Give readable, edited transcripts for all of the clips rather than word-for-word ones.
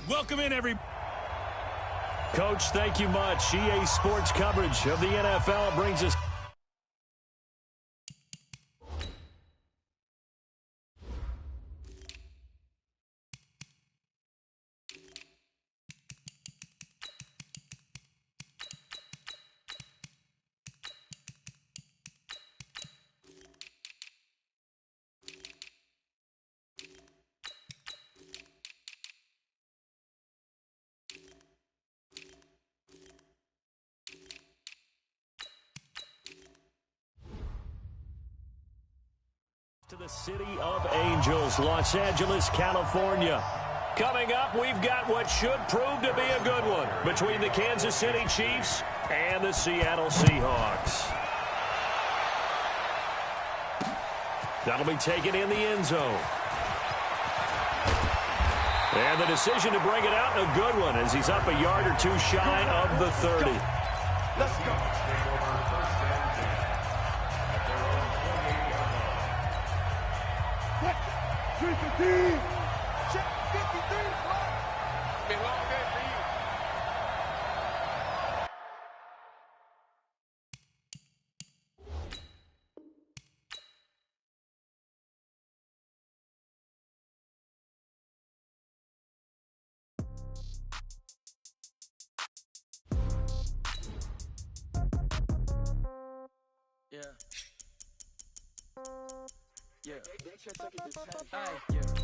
Welcome in, everybody. Coach, thank you much. EA Sports coverage of the NFL brings us to the City of Angels, Los Angeles, California. Coming up, we've got what should prove to be a good one between the Kansas City Chiefs and the Seattle Seahawks. That'll be taken in the end zone. And the decision to bring it out, a good one, as he's up a yard or two shy of the 30. Let's go. Check 53. Been a long day for you. Yeah. Yeah,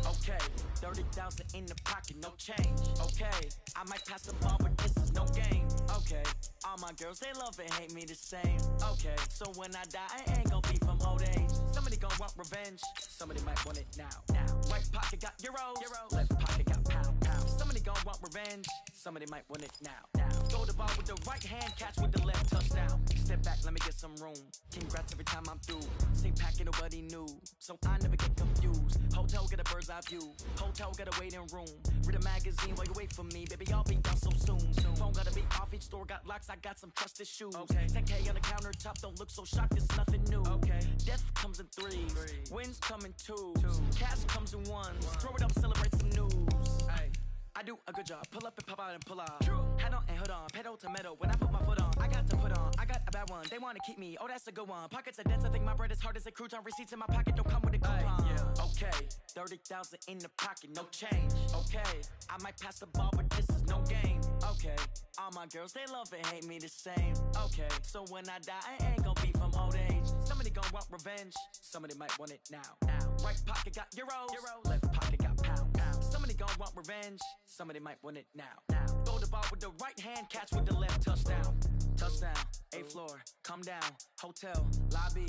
okay. 30,000 in the pocket, no change. Okay, I might pass the ball, but this is no game. Okay, all my girls, they love and hate me the same. Okay, so when I die, I ain't gonna be from old age. Somebody gonna want revenge, somebody might want it now. Right pocket got euros, left pocket got pound. Somebody gonna want revenge, somebody might want it now. Throw the ball with the right hand, catch with the left, touchdown. Step back, let me get some room. Congrats every time I'm through. Same packet, nobody knew, so I never get confused. Hotel get a bird's eye view. Hotel get a waiting room. Read a magazine while you wait for me. Baby, I'll be down so soon. Phone gotta be off, each store got locks. I got some trusted shoes. Okay. 10K on the countertop, don't look so shocked. It's nothing new. Okay. Death comes in threes. Wins come in twos. Cash comes in ones. Throw it up, celebrate some news. Ay. I do a good job. Pull up and pop out and pull out. Hat on and hood on. Pedal to metal. When I put my foot on, I got to put on. I got a bad one. They want to keep me. Oh, that's a good one. Pockets are dense. I think my bread is hard as a crouton. Receipts in my pocket don't come with a coupon. Yeah. Okay. 30,000 in the pocket. No change. Okay. I might pass the ball, but this is no game. Okay. All my girls, they love and hate me the same. Okay. So when I die, I ain't gonna be from old age. Somebody gonna want revenge. Somebody might want it now. Right pocket got euros. Left pocket got pound. Somebody gonna want revenge. Somebody might want it now. Throw the ball with the right hand, catch with the left, touchdown. Touchdown, 8th floor, come down, hotel, lobby.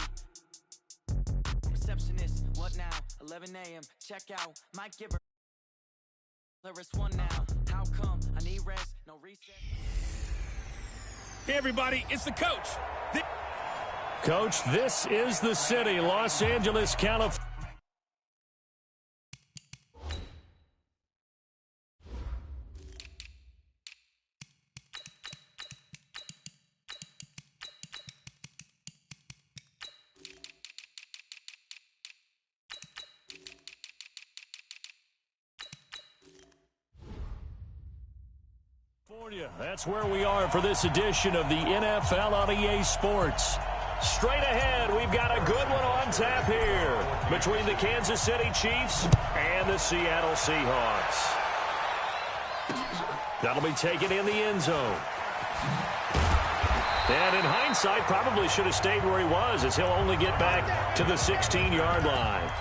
Receptionist, what now? 11 a.m., check out, might give her. It's one now, how come? I need rest, no reset. Hey, everybody, it's the coach. Coach, this is the city, Los Angeles, California. That's where we are for this edition of the NFL on EA Sports. Straight ahead, we've got a good one on tap here between the Kansas City Chiefs and the Seattle Seahawks. That'll be taken in the end zone. And in hindsight, probably should have stayed where he was, as he'll only get back to the 16-yard line.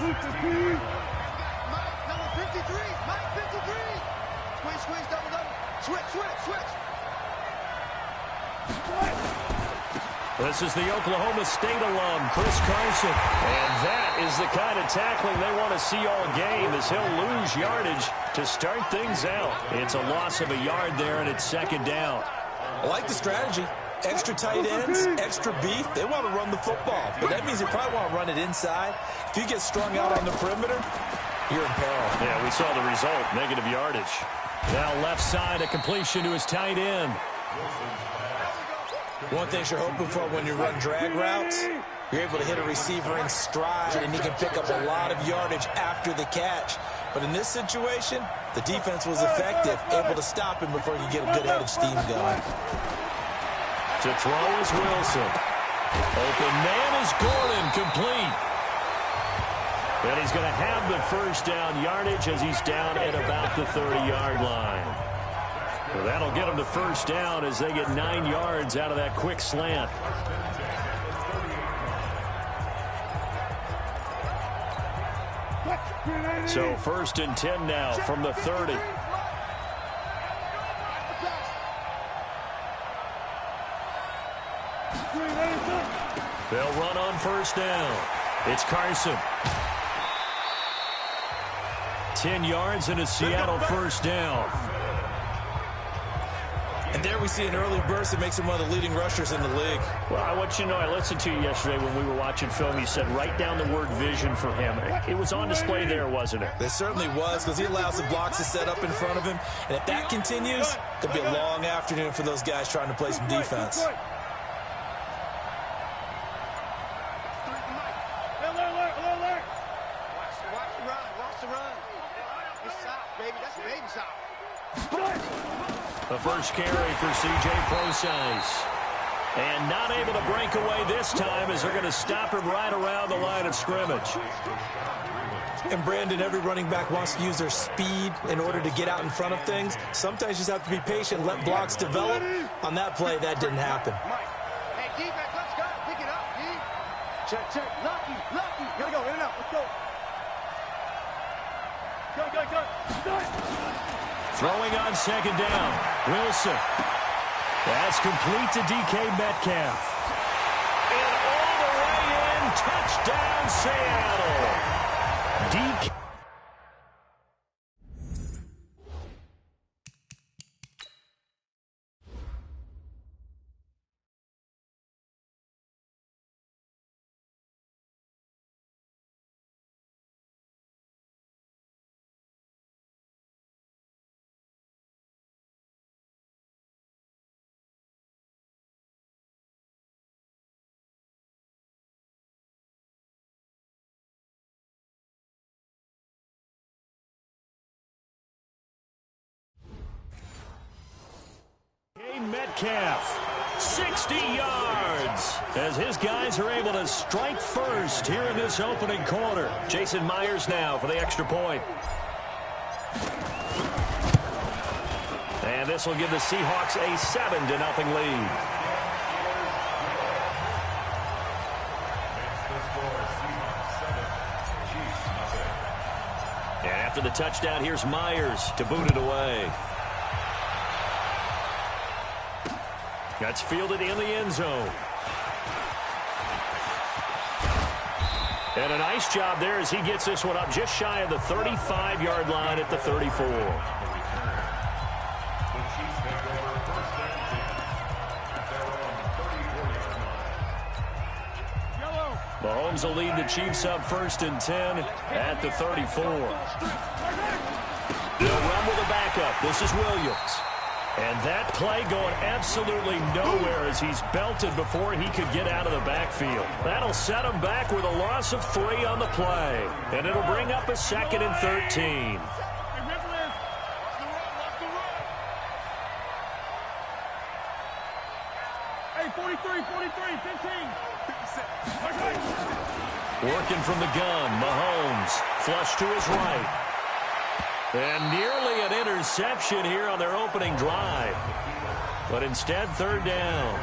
Mike, number 53. Mike, 53. Squeeze, double. Switch. This is the Oklahoma State alum, Chris Carson. And that is the kind of tackling they want to see all game, as he'll lose yardage to start things out. It's a loss of a yard there, and it's second down. I like the strategy. Extra tight ends, extra beef. They want to run the football, but that means they probably want to run it inside. If you get strung out on the perimeter, you're in peril. Yeah, we saw the result, negative yardage. Now left side, a completion to his tight end. One thing you're hoping for when you run drag routes, You're able to hit a receiver in stride, and he can pick up a lot of yardage after the catch. But in this situation, the defense was effective, able to stop him before he could get a good head of steam going. To throw is Wilson. Open man is Gordon, complete. And he's going to have the first down yardage as he's down at about the 30-yard line. Well, that'll get him to first down as they get 9 yards out of that quick slant. So first and 10 now from the 30. They'll run on first down. It's Carson. 10 yards and a Seattle first down. And there we see an early burst that makes him one of the leading rushers in the league. Well, I want you to know, I listened to you yesterday when we were watching film. You said write down the word vision for him. It was on display there, wasn't it? It certainly was, because he allows the blocks to set up in front of him. And if that continues, it could be a long afternoon for those guys trying to play some defense. The first carry for C.J. Procise. And not able to break away this time as they're going to stop him right around the line of scrimmage. And Brandon, every running back wants to use their speed in order to get out in front of things. Sometimes you just have to be patient, let blocks develop. On that play, that didn't happen. Hey, defense, let's go. Pick it up, D. Check. Lucky. Gotta go, in and out. Let's go. Go. Throwing on second down. Wilson. That's complete to DK Metcalf. And all the way in. Touchdown, Seattle. DK. Metcalf, 60 yards, as his guys are able to strike first here in this opening quarter. Jason Myers now for the extra point. And this will give the Seahawks a 7-0 lead. And after the touchdown, here's Myers to boot it away. That's fielded in the end zone. And a nice job there as he gets this one up just shy of the 35-yard line at the 34. Mahomes will lead the Chiefs up first and 10 at the 34. They'll run with a backup. This is Williams. And that play going absolutely nowhere as he's belted before he could get out of the backfield. That'll set him back with a loss of 3 on the play. And it'll bring up a 2nd and 13. Hey, 43, 15. Working from the gun, Mahomes. Flush to his right. And nearly an interception here on their opening drive. But instead, 3rd down.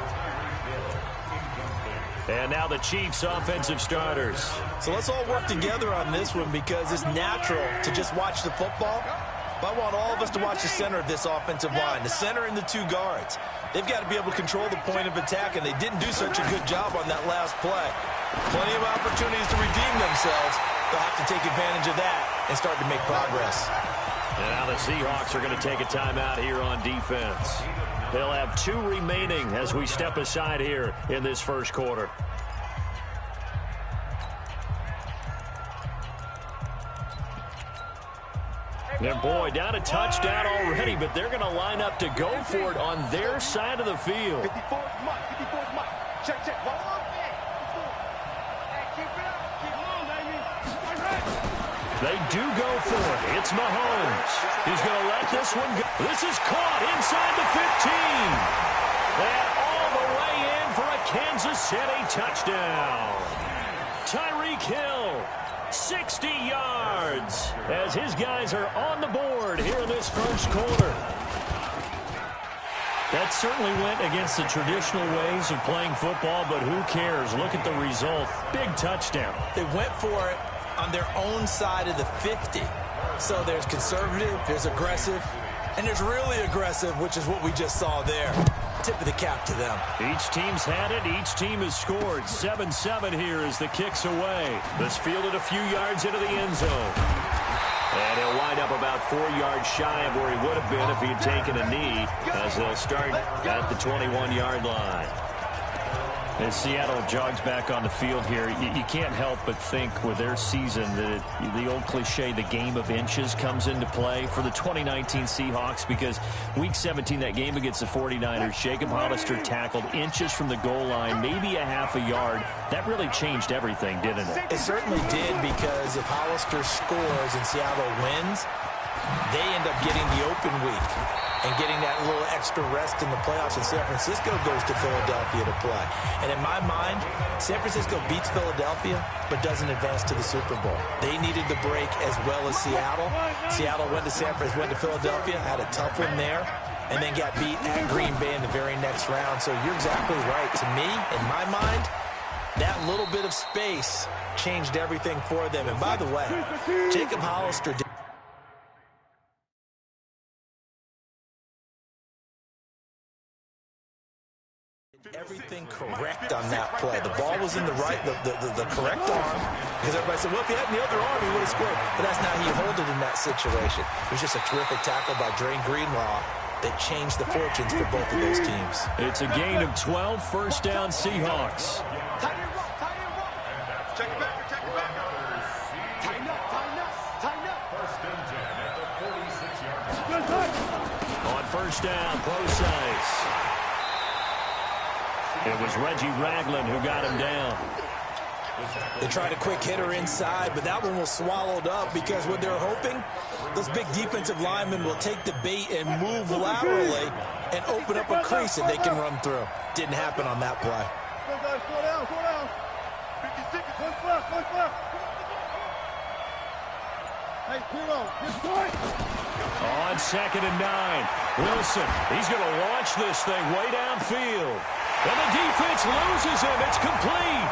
And now the Chiefs' offensive starters. So let's all work together on this one because it's natural to just watch the football. But I want all of us to watch the center of this offensive line, the center and the 2 guards. They've got to be able to control the point of attack, and they didn't do such a good job on that last play. Plenty of opportunities to redeem themselves. They'll have to take advantage of that and start to make progress. And now the Seahawks are going to take a timeout here on defense. They'll have 2 remaining as we step aside here in this first quarter. And boy, down a touchdown already, but they're going to line up to go for it on their side of the field. 54's Mike. Check. They do go for it. It's Mahomes. He's going to let this one go. This is caught inside the 15. And all the way in for a Kansas City touchdown. Tyreek Hill, 60 yards, as his guys are on the board here in this first quarter. That certainly went against the traditional ways of playing football, but who cares? Look at the result. Big touchdown. They went for it on their own side of the 50. So there's conservative, there's aggressive, and there's really aggressive, which is what we just saw there. Tip of the cap to them. Each team's had it. Each team has scored. 7-7 here as the kick's away. This fielded a few yards into the end zone. And he'll wind up about 4 yards shy of where he would have been if he had taken a knee, as they'll start at the 21-yard line. As Seattle jogs back on the field here, you can't help but think with their season that the old cliche, the game of inches, comes into play for the 2019 Seahawks, because Week 17, that game against the 49ers, Jacob Hollister tackled inches from the goal line, maybe a half a yard. That really changed everything, didn't it? It certainly did, because if Hollister scores and Seattle wins, they end up getting the open week and getting that little extra rest in the playoffs, and San Francisco goes to Philadelphia to play. And in my mind, San Francisco beats Philadelphia but doesn't advance to the Super Bowl. They needed the break as well as Seattle. Seattle went to Philadelphia, had a tough one there, and then got beat at Green Bay in the very next round. So you're exactly right. To me, in my mind, that little bit of space changed everything for them. And by the way, Jacob Hollister did everything correct on that play. The ball was in the correct arm, because everybody said, well, if he had in the other arm, he would have scored. But that's not how you hold it in that situation. It was just a terrific tackle by Dre Greenlaw that changed the fortunes for both of those teams. It's a gain of 12, first down Seahawks. Tighten it up, tighten it up. Check it back, check it back. Tighten up, tighten up, tighten up. First and 10 at the 46-yard line. On first down, close ice. It was Reggie Ragland who got him down. They tried a quick hitter inside, but that one was swallowed up, because what they're hoping, those big defensive linemen will take the bait and move laterally and open up a crease that they can run through. Didn't happen on that play. Slow down, slow down. 50 seconds, one flat. Hey, Kilo, this point. On 2nd and 9, Wilson, he's going to launch this thing way downfield. And the defense loses him. It's complete.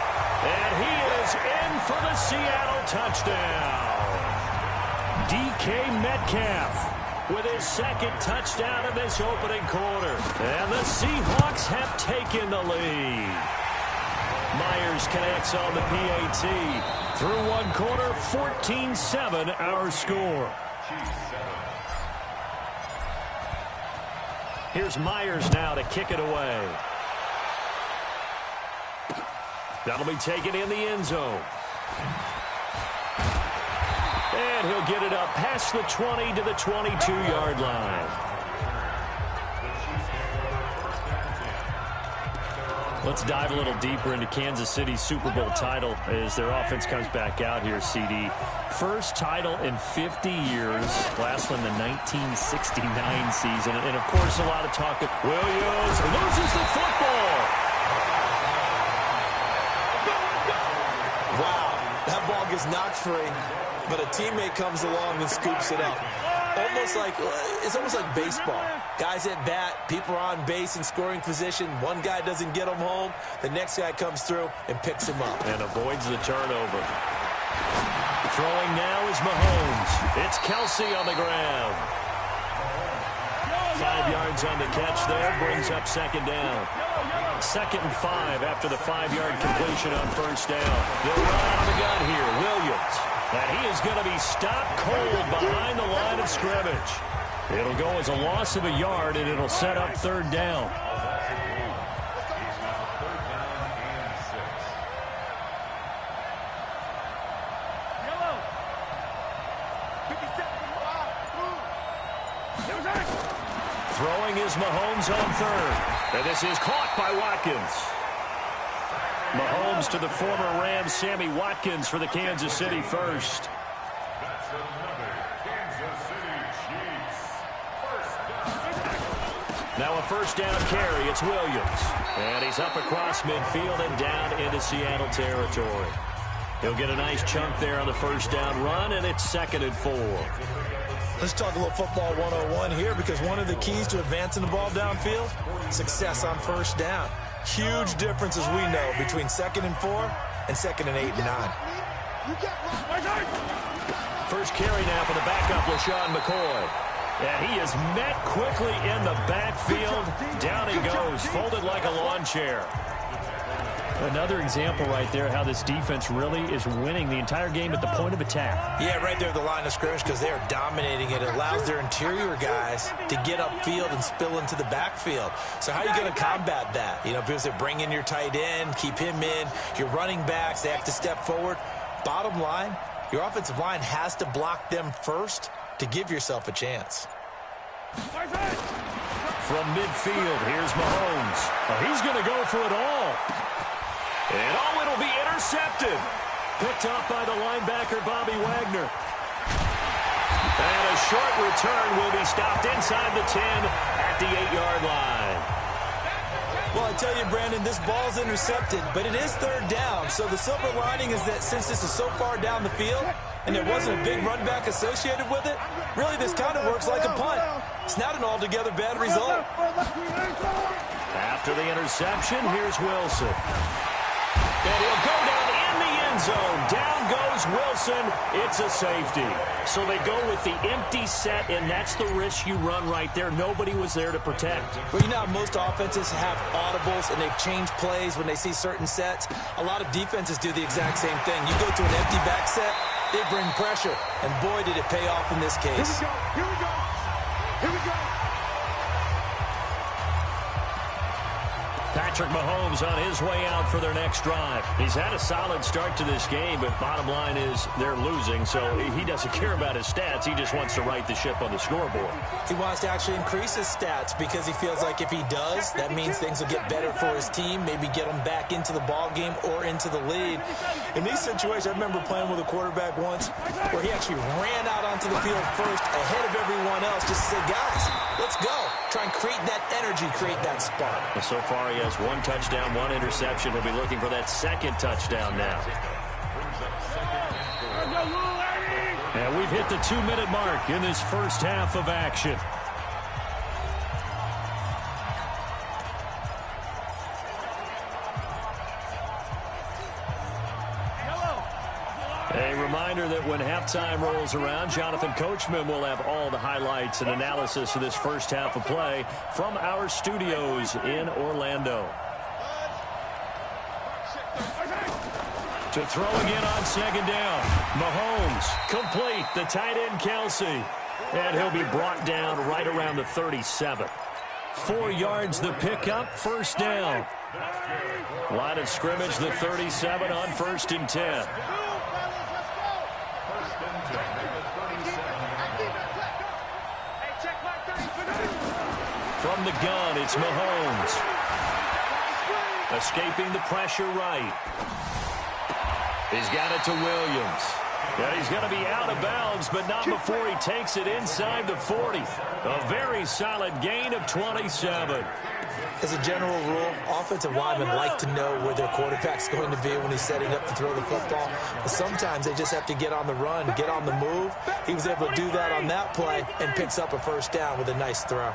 And he is in for the Seattle touchdown. DK Metcalf with his second touchdown in this opening quarter. And the Seahawks have taken the lead. Myers connects on the PAT. Through one quarter, 14-7 our score. Here's Myers now to kick it away. That'll be taken in the end zone. And he'll get it up past the 20 to the 22-yard line. Let's dive a little deeper into Kansas City's Super Bowl title as their offense comes back out here, CD. First title in 50 years. Last one, the 1969 season. And, of course, a lot of talk of Williams loses the football. Wow, that ball gets knocked free, but a teammate comes along and scoops it up. It's almost like baseball. Guys at bat, people are on base in scoring position. One guy doesn't get him home. The next guy comes through and picks him up. And avoids the turnover. Throwing now is Mahomes. It's Kelsey on the ground. 5 yards on the catch there, brings up second down. 2nd and 5 after the 5-yard completion on first down. They'll run out of the gun here. Williams. And he is going to be stopped cold behind the line of scrimmage. It'll go as a loss of a yard, and it'll set up third down. Throwing is Mahomes on third. And this is caught by Watkins. Mahomes to the former Rams, Sammy Watkins, for the Kansas City first. Now a first down carry. It's Williams. And he's up across midfield and down into Seattle territory. He'll get a nice chunk there on the first down run, and it's 2nd and 4. Let's talk a little football 101 here, because one of the keys to advancing the ball downfield, success on first down. Huge difference, as we know, between 2nd and 4 and 2nd and 8 and 9. First carry now for the backup, LaShawn McCoy. And he is met quickly in the backfield. Down he goes, folded like a lawn chair. Another example right there how this defense really is winning the entire game at the point of attack. Yeah, right there at the line of scrimmage, because they are dominating it. It allows their interior guys to get upfield and spill into the backfield. So how are you going to combat that? You know, because they bring in your tight end, keep him in, your running backs, they have to step forward. Bottom line, your offensive line has to block them first to give yourself a chance. From midfield, here's Mahomes. He's going to go for it all. And it'll be intercepted. Picked off by the linebacker, Bobby Wagner. And a short return will be stopped inside the 10 at the 8-yard line. Well, I tell you, Brandon, this ball's intercepted, but it is 3rd down. So the silver lining is that since this is so far down the field and there wasn't a big run back associated with it, really this kind of works like a punt. It's not an altogether bad result. After the interception, here's Wilson. And he'll go down in the end zone. Down goes Wilson. It's a safety. So they go with the empty set, and that's the risk you run right there. Nobody was there to protect. Well, you know how most offenses have audibles, and they've changed plays when they see certain sets. A lot of defenses do the exact same thing. You go to an empty back set, they bring pressure. And boy, did it pay off in this case. Here we go. Here we go. Here we go. Patrick Mahomes on his way out for their next drive. He's had a solid start to this game, but bottom line is they're losing, so he doesn't care about his stats. He just wants to right the ship on the scoreboard. He wants to actually increase his stats because he feels like if he does, that means things will get better for his team, maybe get him back into the ball game or into the lead. In these situations, I remember playing with a quarterback once where he actually ran out onto the field first ahead of everyone else just to say, guys, let's go. Try and create that energy, create that spark. And so far, he has 1 touchdown, 1 interception. He'll be looking for that 2nd touchdown now. And we've hit the 2-minute mark in this first half of action. A reminder that when halftime rolls around, Jonathan Coachman will have all the highlights and analysis of this first half of play from our studios in Orlando. To throw again on 2nd down. Mahomes complete. The tight end, Kelsey. And he'll be brought down right around the 37. 4 yards the pickup, first down. Line of scrimmage, the 37 on 1st and 10. From the gun, it's Mahomes. Escaping the pressure right. He's got it to Williams. And he's going to be out of bounds, but not before he takes it inside the 40. A very solid gain of 27. As a general rule, offensive linemen like to know where their quarterback's going to be when he's setting up to throw the football. But sometimes they just have to get on the run, get on the move. He was able to do that on that play and picks up a first down with a nice throw.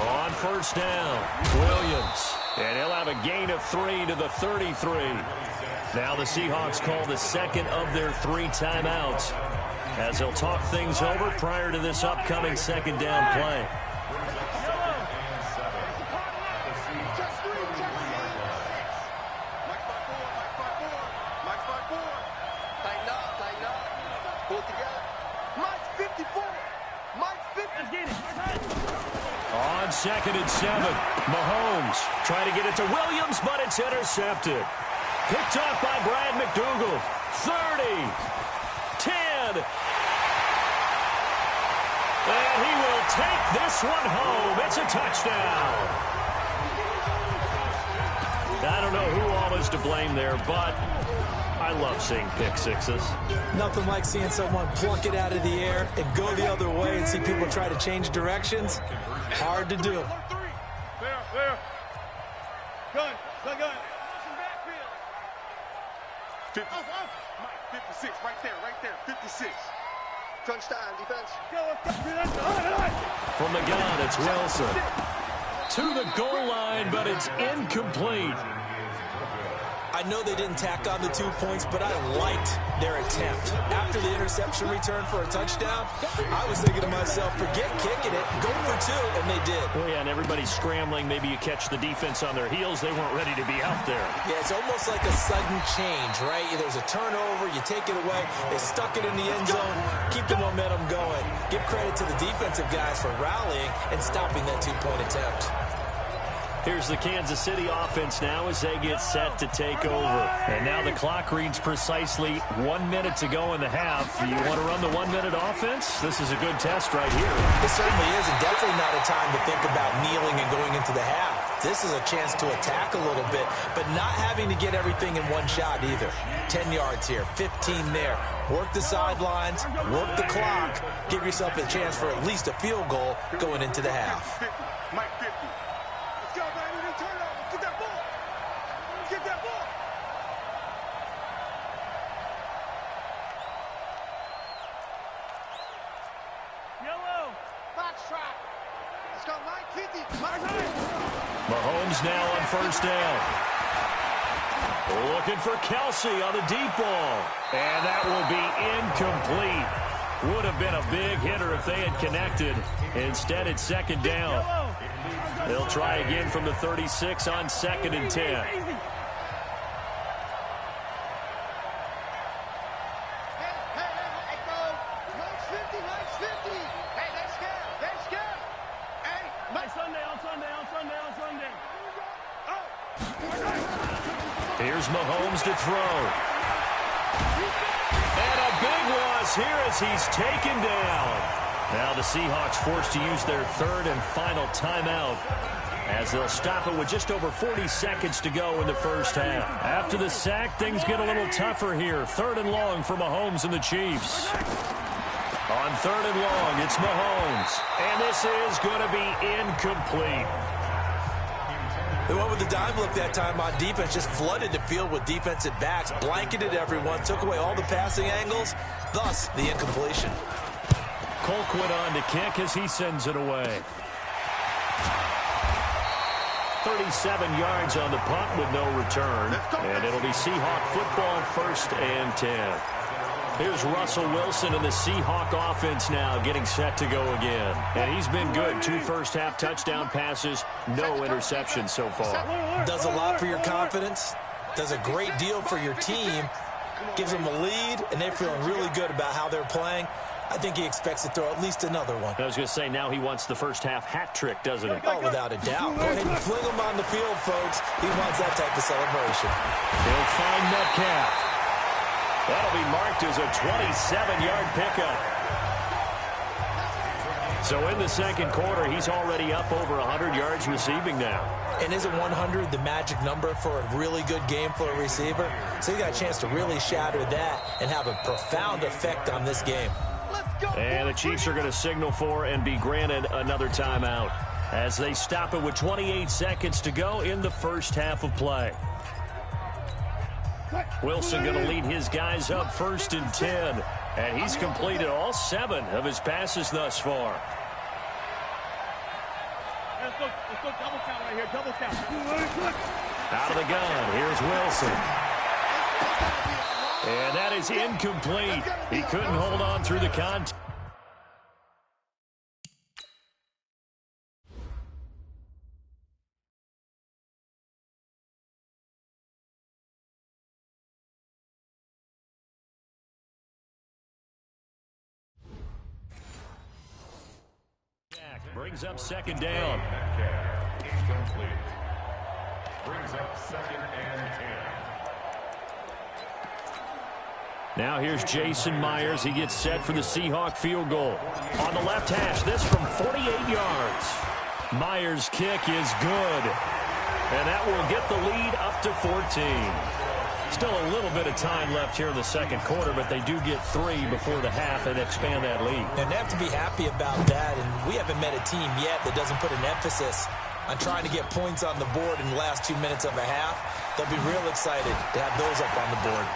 On first down, Williams. And he'll have a gain of 3 to the 33. Now the Seahawks call the 2nd of their 3 timeouts as they'll talk things over prior to this upcoming 2nd down play. On 2nd and 7, Mahomes trying to get it to Williams, but it's intercepted. Picked off by Brad McDougal. 30, 10. And he will take this one home. It's a touchdown. I don't know who all is to blame there, but I love seeing pick sixes. Nothing like seeing someone pluck it out of the air and go the other way and see people try to change directions. Hard to do. There. Gun. 56, right there. 56. Crunch time, defense. From the gun, it's Wilson. To the goal line, but it's incomplete. I know they didn't tack on the 2 points, but I liked their attempt. After the interception return for a touchdown, I was thinking to myself, forget kicking it, go for 2, and they did. Well, yeah, and everybody's scrambling. Maybe you catch the defense on their heels. They weren't ready to be out there. Yeah, it's almost like a sudden change, right? There's a turnover, you take it away, they stuck it in the end zone, keep the momentum going. Give credit to the defensive guys for rallying and stopping that 2-point attempt. Here's the Kansas City offense now as they get set to take over. And now the clock reads precisely 1 minute to go in the half. You want to run the 1 minute offense? This is a good test right here. It certainly is, and definitely not a time to think about kneeling and going into the half. This is a chance to attack a little bit, but not having to get everything in one shot either. 10 yards here, 15 there. Work the sidelines, work the clock, give yourself a chance for at least a field goal going into the half. Mike 50. Let's go, baby. Turn over. Get that ball. Get that ball. Yellow. Box trap. Let's go, Mike 50. Mahomes now on first down. Looking for Kelsey on the deep ball. And that will be incomplete. Would have been a big hitter if they had connected. Instead, it's second down. They'll try again from the 36 on 2nd and 10. Hey, go. Mike's 50. Hey, let's go. Hey, Mike. On Sunday. Oh. Here's Mahomes to throw. And a big loss here as he's taken down. Now the Seahawks forced to use their third and final timeout as they'll stop it with just over 40 seconds to go in the first half. After the sack, things get a little tougher here. 3rd and long for Mahomes and the Chiefs. On 3rd and long, it's Mahomes. And this is going to be incomplete. They went with the dime look that time on defense, just flooded the field with defensive backs, blanketed everyone, took away all the passing angles, thus the incompletion. Colquitt on to kick as he sends it away. 37 yards on the punt with no return. And it'll be Seahawk football, 1st and 10. Here's Russell Wilson and the Seahawk offense now getting set to go again. And he's been good. 2 first-half touchdown passes, no interceptions so far. Does a lot for your confidence, does a great deal for your team, gives them a lead, and they're feeling really good about how they're playing. I think he expects to throw at least another one. I was going to say, now he wants the first-half hat trick, doesn't he? Oh, without a doubt. Go ahead and fling him on the field, folks. He wants that type of celebration. He'll find Metcalf. That'll be marked as a 27-yard pickup. So in the second quarter, he's already up over 100 yards receiving now. And isn't 100 the magic number for a really good game for a receiver? So you got a chance to really shatter that and have a profound effect on this game. And the Chiefs are going to signal for and be granted another timeout as they stop it with 28 seconds to go in the first half of play. Wilson going to lead his guys up 1st and 10. And he's completed all 7 of his passes thus far. Let's go double count right here. Double count. Out of the gun, here's Wilson. And that is incomplete. He couldn't hold on through the contact. Brings up 2nd down. Incomplete. Brings up 2nd and 10. Now here's Jason Myers. He gets set for the Seahawk field goal. On the left hash, this from 48 yards. Myers' kick is good. And that will get the lead up to 14. Still a little bit of time left here in the second quarter, but they do get 3 before the half and expand that lead. And they have to be happy about that, and we haven't met a team yet that doesn't put an emphasis on trying to get points on the board in the last 2 minutes of a half. They'll be real excited to have those up on the board.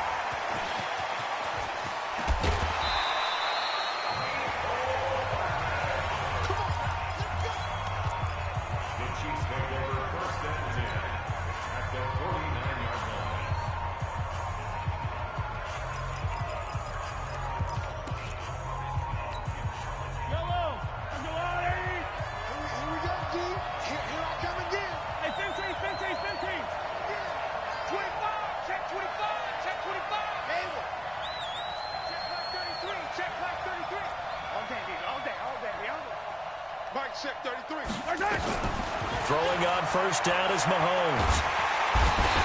Throwing on first down is Mahomes.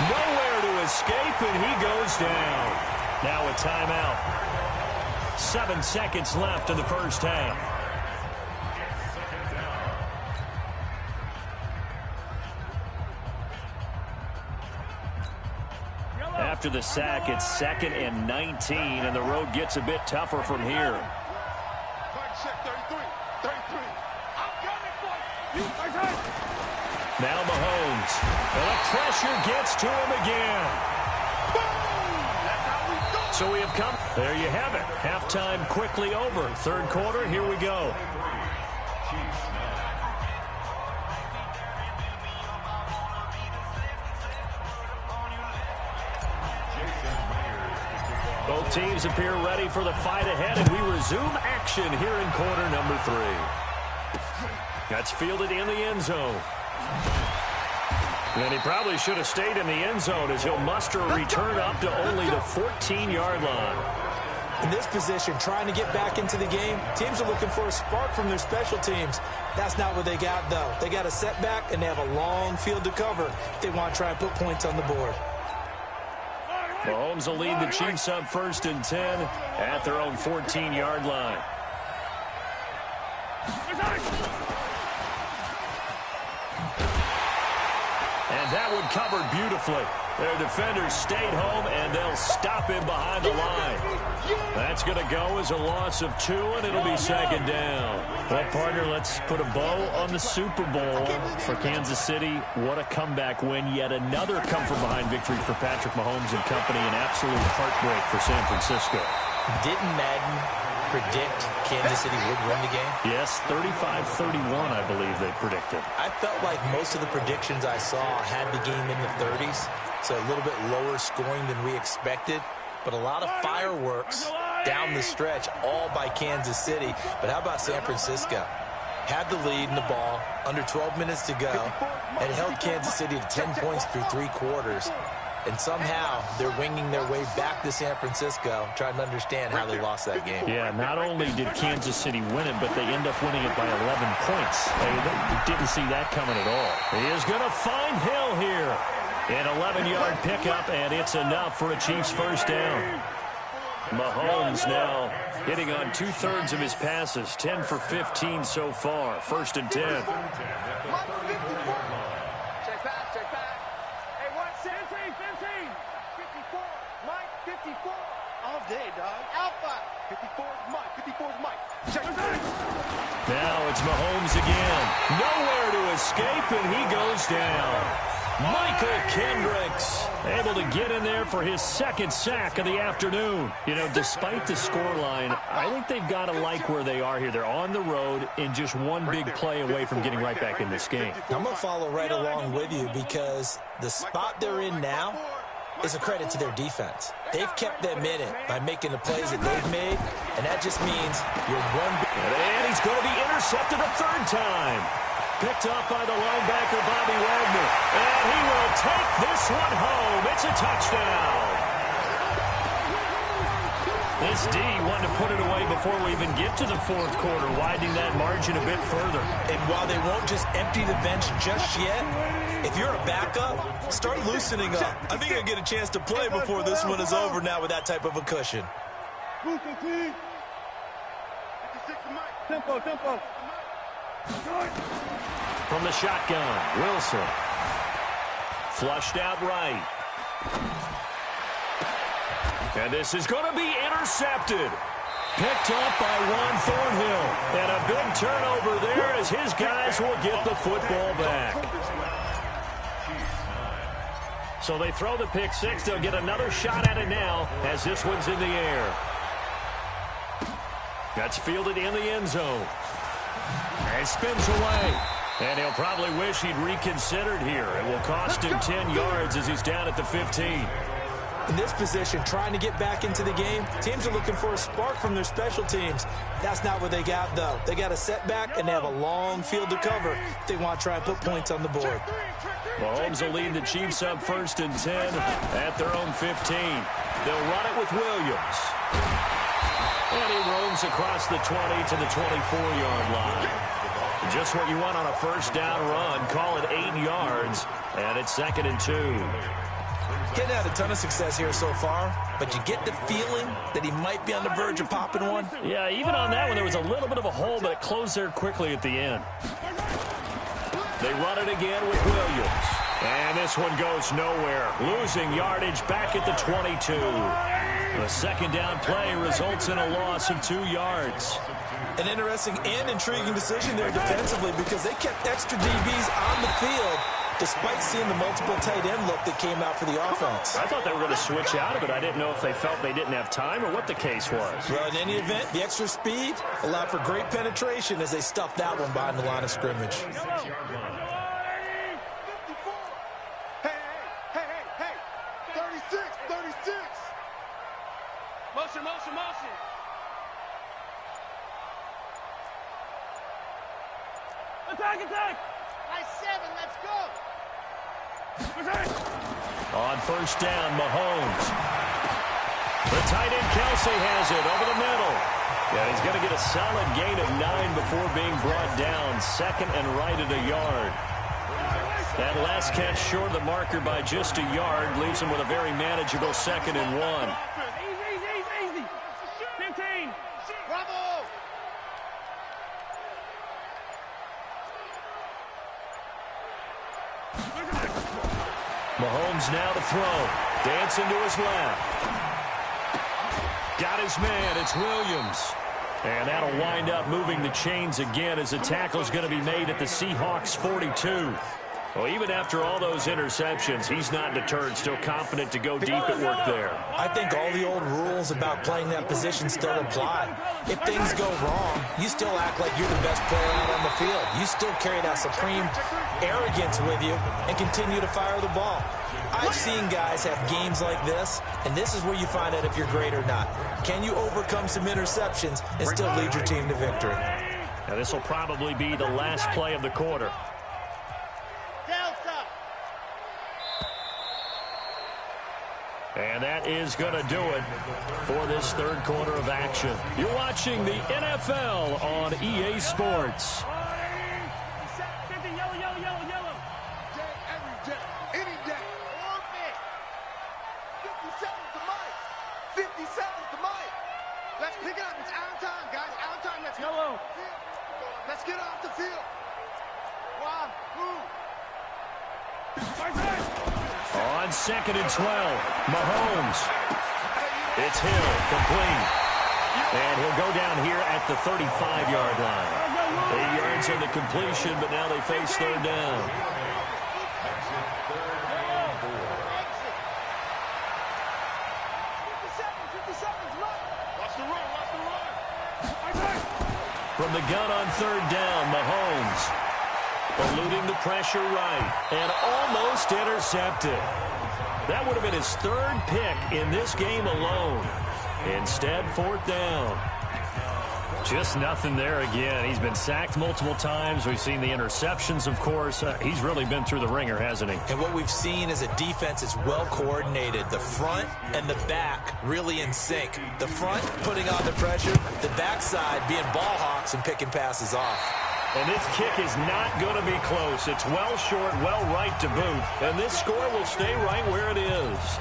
Nowhere to escape, and he goes down. Now a timeout. 7 seconds left in the first half. After the sack, it's 2nd and 19, and the road gets a bit tougher from here. Now Mahomes. And the pressure gets to him again. So we have come. There you have it. Halftime quickly over. Third quarter, here we go. Both teams appear ready for the fight ahead, and we resume action here in quarter number 3. That's fielded in the end zone. And he probably should have stayed in the end zone as he'll muster a return up to only the 14-yard line. In this position, trying to get back into the game, teams are looking for a spark from their special teams. That's not what they got, though. They got a setback, and they have a long field to cover if they want to try and put points on the board. Mahomes will lead the Chiefs up 1st and 10 at their own 14-yard line. And that one covered beautifully. Their defenders stayed home, and they'll stop him behind the line. That's going to go as a loss of 2, and it'll be 2nd down. Well, partner, let's put a bow on the Super Bowl for Kansas City. What a comeback win. Yet another come-from-behind victory for Patrick Mahomes and company. An absolute heartbreak for San Francisco. Didn't Madden predict Kansas City would win the game? Yes, 35-31, I believe they predicted. I felt like most of the predictions I saw had the game in the 30s, so a little bit lower scoring than we expected, but a lot of fireworks down the stretch, all by Kansas City. But how about San Francisco? Had the lead in the ball, under 12 minutes to go, and held Kansas City to 10 points through 3 quarters. And somehow they're winging their way back to San Francisco, trying to understand how they lost that game. Yeah, not only did Kansas City win it, but they end up winning it by 11 points. They didn't see that coming at all. He is going to find Hill here. An 11-yard pickup, and it's enough for a Chiefs first down. Mahomes now hitting on 2/3 of his passes, 10 for 15 so far. 1st and 10. Now it's Mahomes again. Nowhere to escape, and he goes down. Michael Kendricks able to get in there for his 2nd sack of the afternoon. You know, despite the scoreline, I think they've got to like where they are here. They're on the road and just one big play away from getting right back in this game. I'm going to follow right along with you because the spot they're in now is a credit to their defense. They've kept them in it by making the plays that they've made, and that just means you're one. And he's going to be intercepted a 3rd time. Picked up by the linebacker, Bobby Wagner. And he will take this one home. It's a touchdown. This D wanted to put it away before we even get to the 4th quarter, widening that margin a bit further. And while they won't just empty the bench just yet, if you're a backup, start loosening up. I think you'll get a chance to play before this one is over now with that type of a cushion. Tempo, tempo. From the shotgun, Wilson. Flushed out right. And this is going to be intercepted. Picked up by Juan Thornhill. And a big turnover there as his guys will get the football back. So they throw the pick six. They'll get another shot at it now as this one's in the air. That's fielded in the end zone. And spins away. And he'll probably wish he'd reconsidered here. It will cost him 10 yards as he's down at the 15. In this position, trying to get back into the game, teams are looking for a spark from their special teams. That's not what they got, though. They got a setback, and they have a long field to cover if they want to try and put points on the board. Mahomes will lead the Chiefs up 1st and 10 at their own 15. They'll run it with Williams. And he roams across the 20 to the 24-yard line. Just what you want on a first down run. Call it 8 yards, and it's 2nd and 2. Getting had a ton of success here so far, but you get the feeling that he might be on the verge of popping one. Yeah, even on that one, there was a little bit of a hole, but it closed there quickly at the end. They run it again with Williams. And this one goes nowhere. Losing yardage back at the 22. The second down play results in a loss of 2 yards. An interesting and intriguing decision there defensively because they kept extra DBs on the field despite seeing the multiple tight end look that came out for the offense. I thought they were going to switch out of it. I didn't know if they felt they didn't have time or what the case was. Well, in any event, the extra speed allowed for great penetration as they stuffed that one behind the line of scrimmage. Hey. 36. Motion. Attack. Nice 7, let's go. On first down, Mahomes. The tight end Kelsey has it over the middle. Yeah, he's going to get a solid gain of 9 before being brought down. 2nd and right at a yard. That last catch short of the marker by just a yard leaves him with a very manageable 2nd and 1. Easy. 15. Bravo. Mahomes now to throw. Dancing to his left. Got his man. It's Williams. And that'll wind up moving the chains again as the tackle's going to be made at the Seahawks 42. Well, even after all those interceptions, he's not deterred, still confident to go deep at work there. I think all the old rules about playing that position still apply. If things go wrong, you still act like you're the best player out on the field. You still carry that supreme arrogance with you and continue to fire the ball. I've seen guys have games like this, and this is where you find out if you're great or not. Can you overcome some interceptions and still lead your team to victory? Now, this will probably be the last play of the quarter. And that is going to do it for this third quarter of action. You're watching the NFL on EA Sports. 50, yellow. Day, every day, any day. 50 seconds to Mike. 50 seconds to Mike. Let's pick it up. It's out of time, guys. Out of time. Let's go. Let's get off the field. 1, 2. On 2nd and 12, Mahomes. It's Hill, complete. And he'll go down here at the 35-yard line. 8 yards on the completion, but now they face third down. From the gun on third down, Mahomes. Eluding the pressure right, and almost intercepted. That would have been his 3rd pick in this game alone. Instead, 4th down. Just nothing there again. He's been sacked multiple times. We've seen the interceptions, of course. He's really been through the ringer, hasn't he? And what we've seen is a defense that's well coordinated. The front and the back really in sync. The front putting on the pressure, the backside being ball hawks and picking passes off. And this kick is not going to be close. It's well short, well right to boot. And this score will stay right where it is.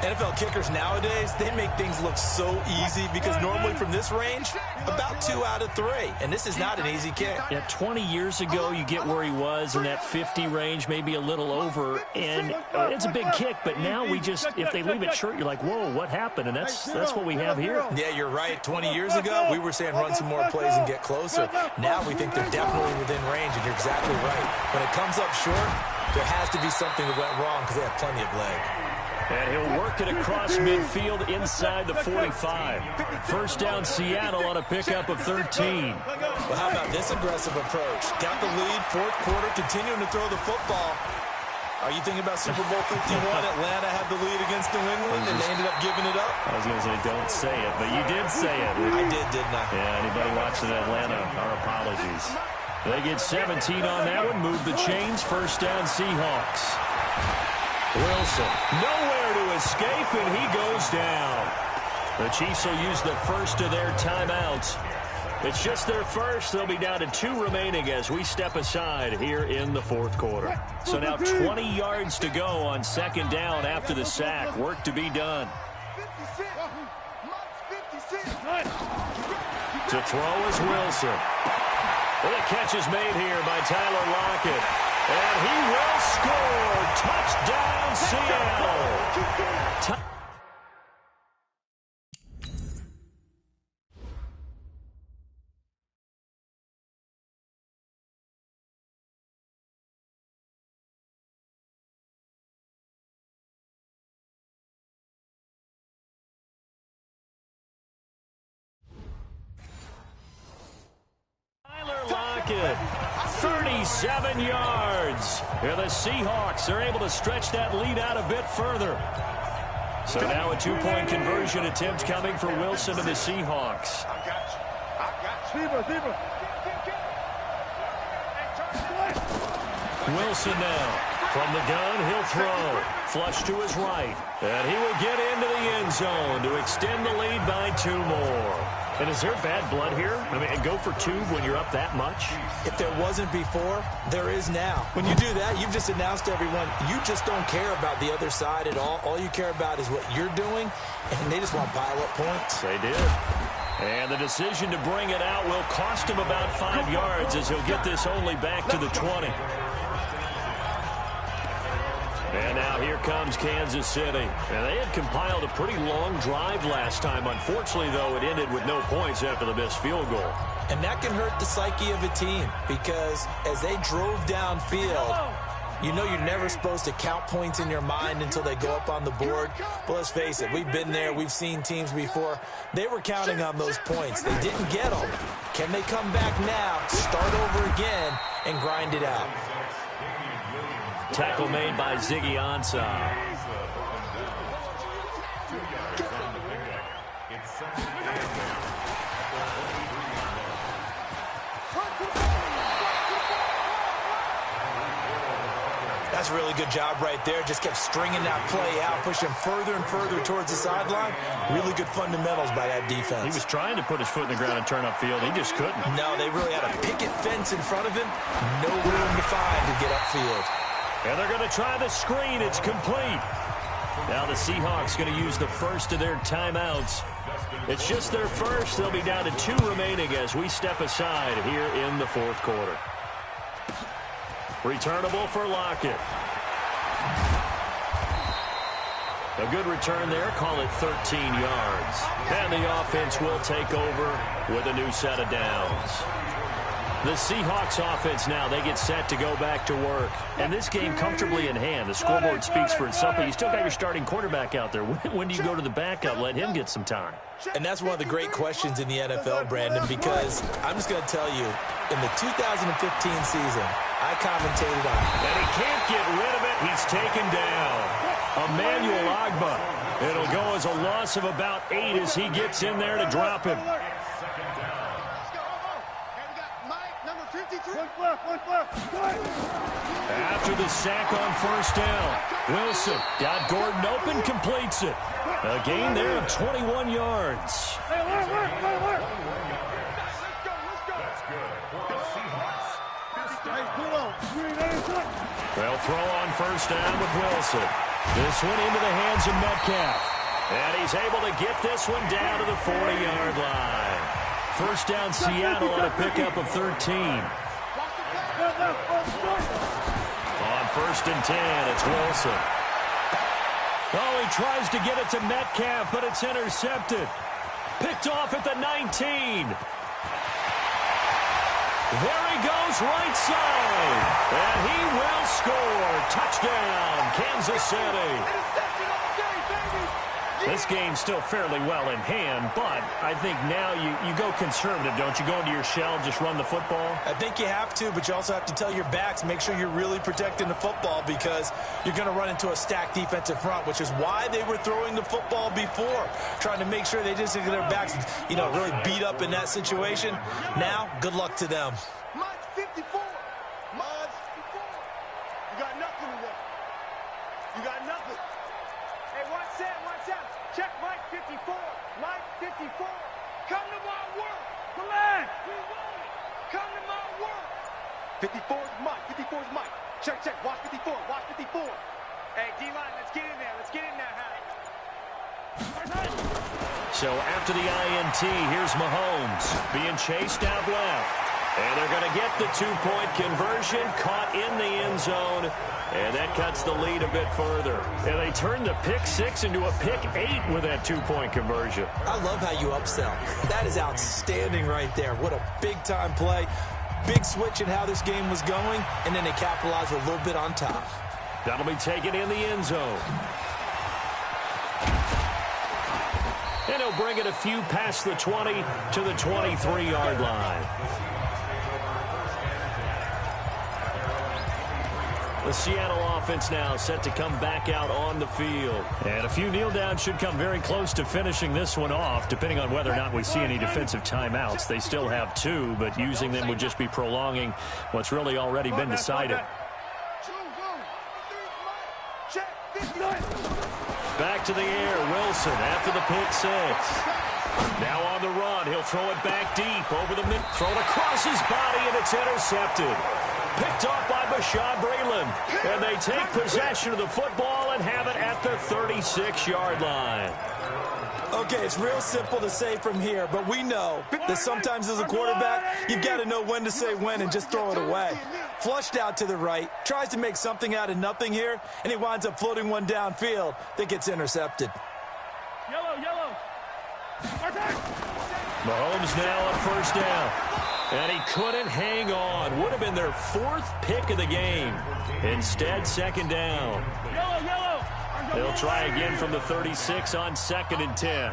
NFL kickers nowadays, they make things look so easy because normally from this range, about 2 out of 3. And this is not an easy kick. Yeah, 20 years ago, you get where he was in that 50 range, maybe a little over, and it's a big kick. But now we just, if they leave it short, you're like, whoa, what happened? And that's what we have here. Yeah, you're right. 20 years ago, we were saying run some more plays and get closer. Now we think they're definitely within range, and you're exactly right. When it comes up short, there has to be something that went wrong because they have plenty of leg. And he'll work it across midfield inside the 45. First down, Seattle on a pickup of 13. Well, how about this aggressive approach? Got the lead, fourth quarter, continuing to throw the football. Are you thinking about Super Bowl 51? Atlanta had the lead against New England, and they ended up giving it up? I was going to say, don't say it, but you did say it. I did, didn't I? Yeah, anybody watching Atlanta, our apologies. They get 17 on that one, move the chains, first down, Seahawks. Wilson, nowhere to escape, and he goes down. The Chiefs will use the first of their timeouts. It's just their first. They'll be down to 2 remaining as we step aside here in the fourth quarter. So now 20 yards to go on second down after the sack. Work to be done. To throw is Wilson. The catch is made here by Tyler Lockett. And he will score. Touchdown, Seattle. Tyler Lockett. 37 yards. Here the Seahawks are able to stretch that lead out a bit further. So now a 2-point conversion attempt coming for Wilson and the Seahawks. Wilson now. From the gun, he'll throw. Flush to his right. And he will get into the end zone to extend the lead by 2 more. And is there bad blood here? I mean, go for 2 when you're up that much? If there wasn't before, there is now. When you do that, you've just announced to everyone, you just don't care about the other side at all. All you care about is what you're doing, and they just want to pile up points. They did. And the decision to bring it out will cost him about 5 yards as he'll get this only back to the 20. And now here comes Kansas City. And they had compiled a pretty long drive last time. Unfortunately, though, it ended with no points after the missed field goal. And that can hurt the psyche of a team because as they drove downfield, you know you're never supposed to count points in your mind until they go up on the board. But let's face it, we've been there. We've seen teams before. They were counting on those points. They didn't get them. Can they come back now, start over again, and grind it out? Tackle made by Ziggy Ansah. That's a really good job right there. Just kept stringing that play out, pushing further and further towards the sideline. Really good fundamentals by that defense. He was trying to put his foot in the ground and turn upfield. He just couldn't. No, they really had a picket fence in front of him. No room to find to get upfield. And they're going to try the screen. It's complete. Now the Seahawks going to use the first of their timeouts. It's just their first. They'll be down to 2 remaining as we step aside here in the fourth quarter. Returnable for Lockett. A good return there. Call it 13 yards. And the offense will take over with a new set of downs. The Seahawks offense now, they get set to go back to work. And this game comfortably in hand. The scoreboard speaks for itself, but you still got your starting quarterback out there. When do you go to the backup? Let him get some time. And that's one of the great questions in the NFL, Brandon, because I'm just going to tell you, in the 2015 season, I commentated on it. And he can't get rid of it. He's taken down. Emmanuel Ogbah. It'll go as a loss of about 8 as he gets in there to drop him. After the sack on first down, Wilson got Gordon open, completes it. A gain there of 21 yards. They'll throw on first down with Wilson. This one into the hands of Metcalf. And he's able to get this one down to the 40-yard line. First down, Seattle on a pickup of 13. On first and 10, it's Wilson. Oh, he tries to get it to Metcalf, but it's intercepted. Picked off at the 19. There he goes, right side. And he will score. Touchdown, Kansas City. This game's still fairly well in hand, but I think now you go conservative, don't you? Go into your shell, just run the football? I think you have to, but you also have to tell your backs, make sure you're really protecting the football because you're going to run into a stacked defensive front, which is why they were throwing the football before, trying to make sure they just get their backs, really beat up in that situation. Now, good luck to them. Mine's 54. Mine's 54. You got nothing today. You got nothing. Hey, watch that, watch out. Check Mike 54. Mike 54. Come to my work. Come on. We want it. Come to my work. 54 is Mike. 54 is Mike. Check, check. Watch 54. Watch 54. Hey, D-line, let's get in there. Let's get in there, Harry. So after the INT, here's Mahomes being chased out left. And they're going to get the two-point conversion, caught in the end zone, and that cuts the lead a bit further. And they turn the pick 6 into a pick 8 with that two-point conversion. I love how you upsell. That is outstanding right there. What a big-time play. Big switch in how this game was going, and then they capitalized a little bit on top. That'll be taken in the end zone. And he'll bring it a few past the 20 to the 23-yard line. The Seattle offense now set to come back out on the field. And a few kneel downs should come very close to finishing this one off, depending on whether or not we see any defensive timeouts. They still have 2, but using them would just be prolonging what's really already been decided. Back to the air, Wilson after the pick 6. Now on the run, he'll throw it back deep over the mid, throw it across his body, and it's intercepted. Picked off by Bashaud Breeland. And they take possession of the football and have it at the 36-yard line. Okay, it's real simple to say from here, but we know that sometimes as a quarterback, you've got to know when to say when and just throw it away. Flushed out to the right, tries to make something out of nothing here, and he winds up floating one downfield that gets intercepted. Yellow. Mahomes now on first down. And he couldn't hang on. Would have been their 4th pick of the game. Instead, second down. Yellow. They'll try again from the 36 on second and 10.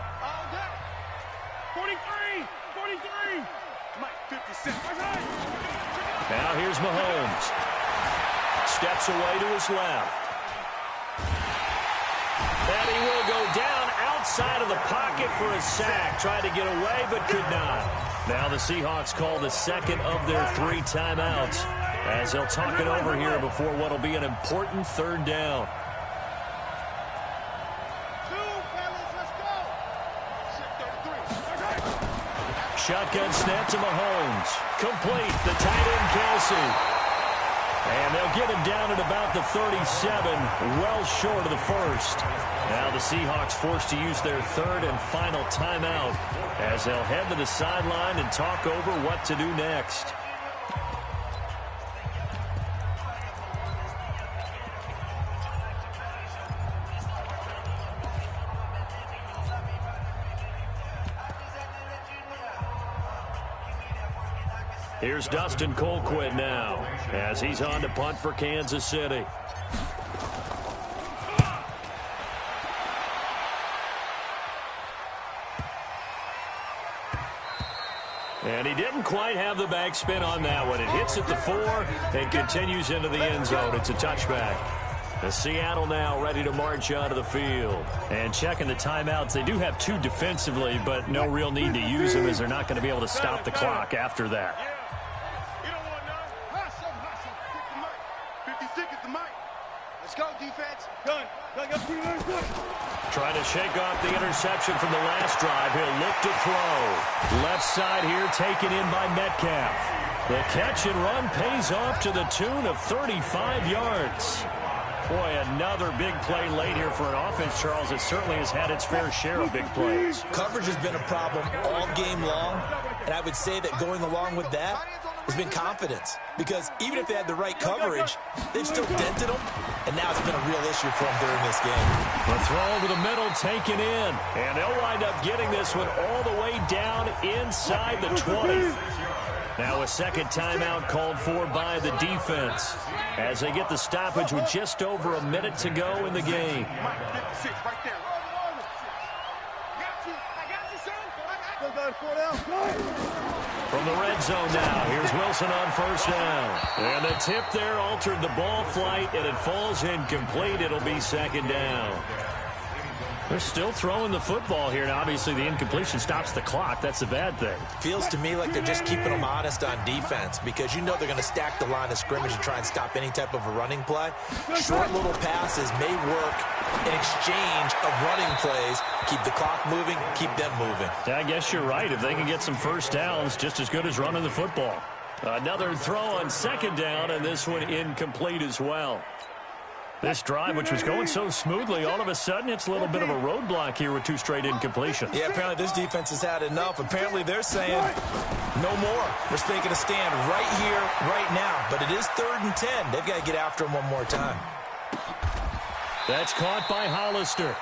43. Mike 56. Now here's Mahomes. Steps away to his left. And he will go down outside of the pocket for a sack. Tried to get away, but could not. Now the Seahawks call the second of their 3 timeouts as they'll talk it over here before what will be an important third down. Shotgun snap to Mahomes. Complete. The tight end, Kelsey. And they'll get him down at about the 37, well short of the first. Now the Seahawks forced to use their 3rd and final timeout as they'll head to the sideline and talk over what to do next. Here's Dustin Colquitt now as he's on to punt for Kansas City. And he didn't quite have the backspin on that one. It hits at the 4 and continues into the end zone. It's a touchback. The Seattle now ready to march onto the field. And checking the timeouts, they do have 2 defensively, but no real need to use them as they're not going to be able to stop the clock after that. Trying to shake off the interception from the last drive. He'll look to throw. Left side here taken in by Metcalf. The catch and run pays off to the tune of 35 yards. Boy, another big play late here for an offense, Charles. It certainly has had its fair share of big plays. Coverage has been a problem all game long, and I would say that going along with that has been confidence. Because even if they had the right coverage, they've still dented them, and now it's been a real issue for them during this game. The throw over the middle taken in, and they'll wind up getting this one all the way down inside the 20. Now a second timeout called for by the defense as they get the stoppage with just over a minute to go in the game. From the red zone now, here's Wilson on first down. And the tip there altered the ball flight, and it falls incomplete. It'll be second down. They're still throwing the football here, and obviously the incompletion stops the clock. That's a bad thing. Feels to me like they're just keeping them honest on defense because you know they're going to stack the line of scrimmage and try and stop any type of a running play. Short little passes may work in exchange of running plays. Keep the clock moving, keep them moving. I guess you're right. If they can get some first downs, just as good as running the football. Another throw on second down, and this one incomplete as well. This drive, which was going so smoothly, all of a sudden it's a little bit of a roadblock here with two straight incompletions. Yeah, apparently this defense has had enough. Apparently they're saying no more. We're taking a stand right here, right now. But it is 3rd and 10. They've got to get after him one more time. That's caught by Hollister.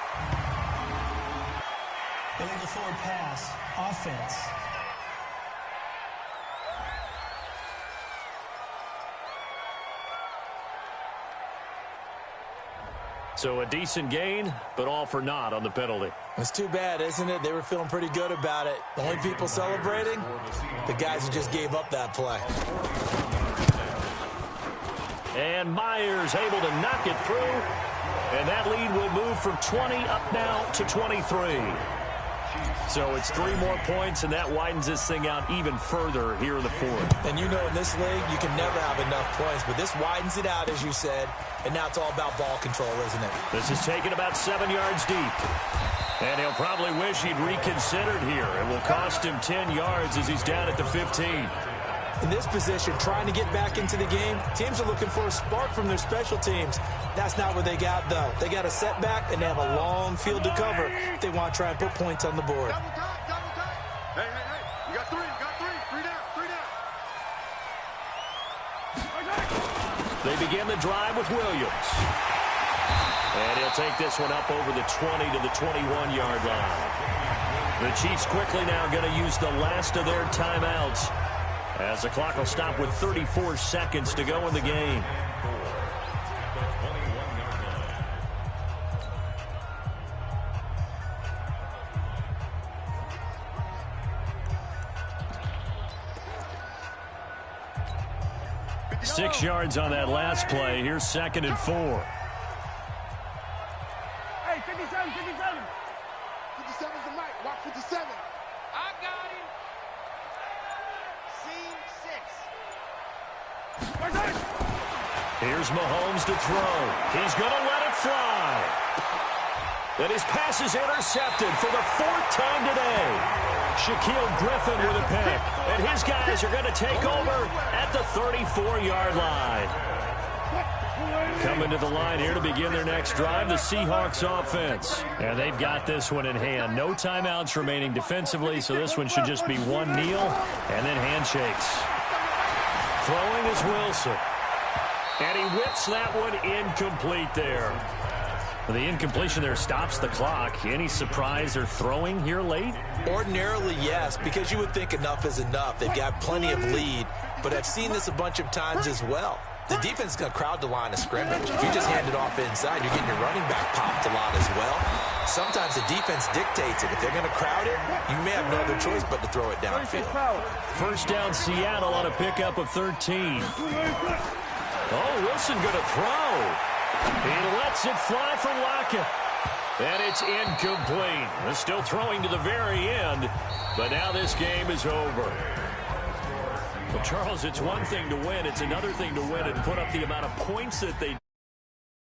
Illegal forward pass. Offense. So a decent gain, but all for naught on the penalty. It's too bad, isn't it? They were feeling pretty good about it. The only people celebrating, the guys who just gave up that play. And Myers able to knock it through. And that lead will move from 20 up now to 23. So it's 3 more points, and that widens this thing out even further here in the 4th. And you know in this league, you can never have enough points, but this widens it out, as you said, and now it's all about ball control, isn't it? This is taken about 7 yards deep. And he'll probably wish he'd reconsidered here. It will cost him 10 yards as he's down at the 15. In this position, trying to get back into the game, teams are looking for a spark from their special teams. That's not what they got, though. They got a setback, and they have a long field to cover if they want to try and put points on the board. Double time, double time. Hey, hey, hey. You got 3, you got 3. 3 down, 3 down. They begin the drive with Williams. And he'll take this one up over the 20 to the 21-yard line. The Chiefs quickly now going to use the last of their timeouts, as the clock will stop with 34 seconds to go in the game. Six yards on that last play. Here's 2nd and 4. Hey, 57, 57. 57's the mic. Watch 57. I got him. Scene 6. Here's Mahomes to throw. He's going to let it fly. And his pass is intercepted for the 4th time today. Shaquille Griffin with a pick. And his guys are going to take over at the 34-yard line. Coming to the line here to begin their next drive, the Seahawks offense. And they've got this one in hand. No timeouts remaining defensively, so this one should just be one kneel and then handshakes. Throwing is Wilson. And he whips that one incomplete there. The incompletion there stops the clock. Any surprise they're throwing here late? Ordinarily, yes, because you would think enough is enough. They've got plenty of lead, but I've seen this a bunch of times as well. The defense is going to crowd the line of scrimmage. If you just hand it off inside, you're getting your running back popped a lot as well. Sometimes the defense dictates it. If they're going to crowd it, you may have no other choice but to throw it downfield. First down, Seattle on a pickup of 13. Oh, Wilson going to throw. He lets it fly for Lockett. And it's incomplete. They're still throwing to the very end, but now this game is over. Well, Charles, it's one thing to win. It's another thing to win and put up the amount of points that they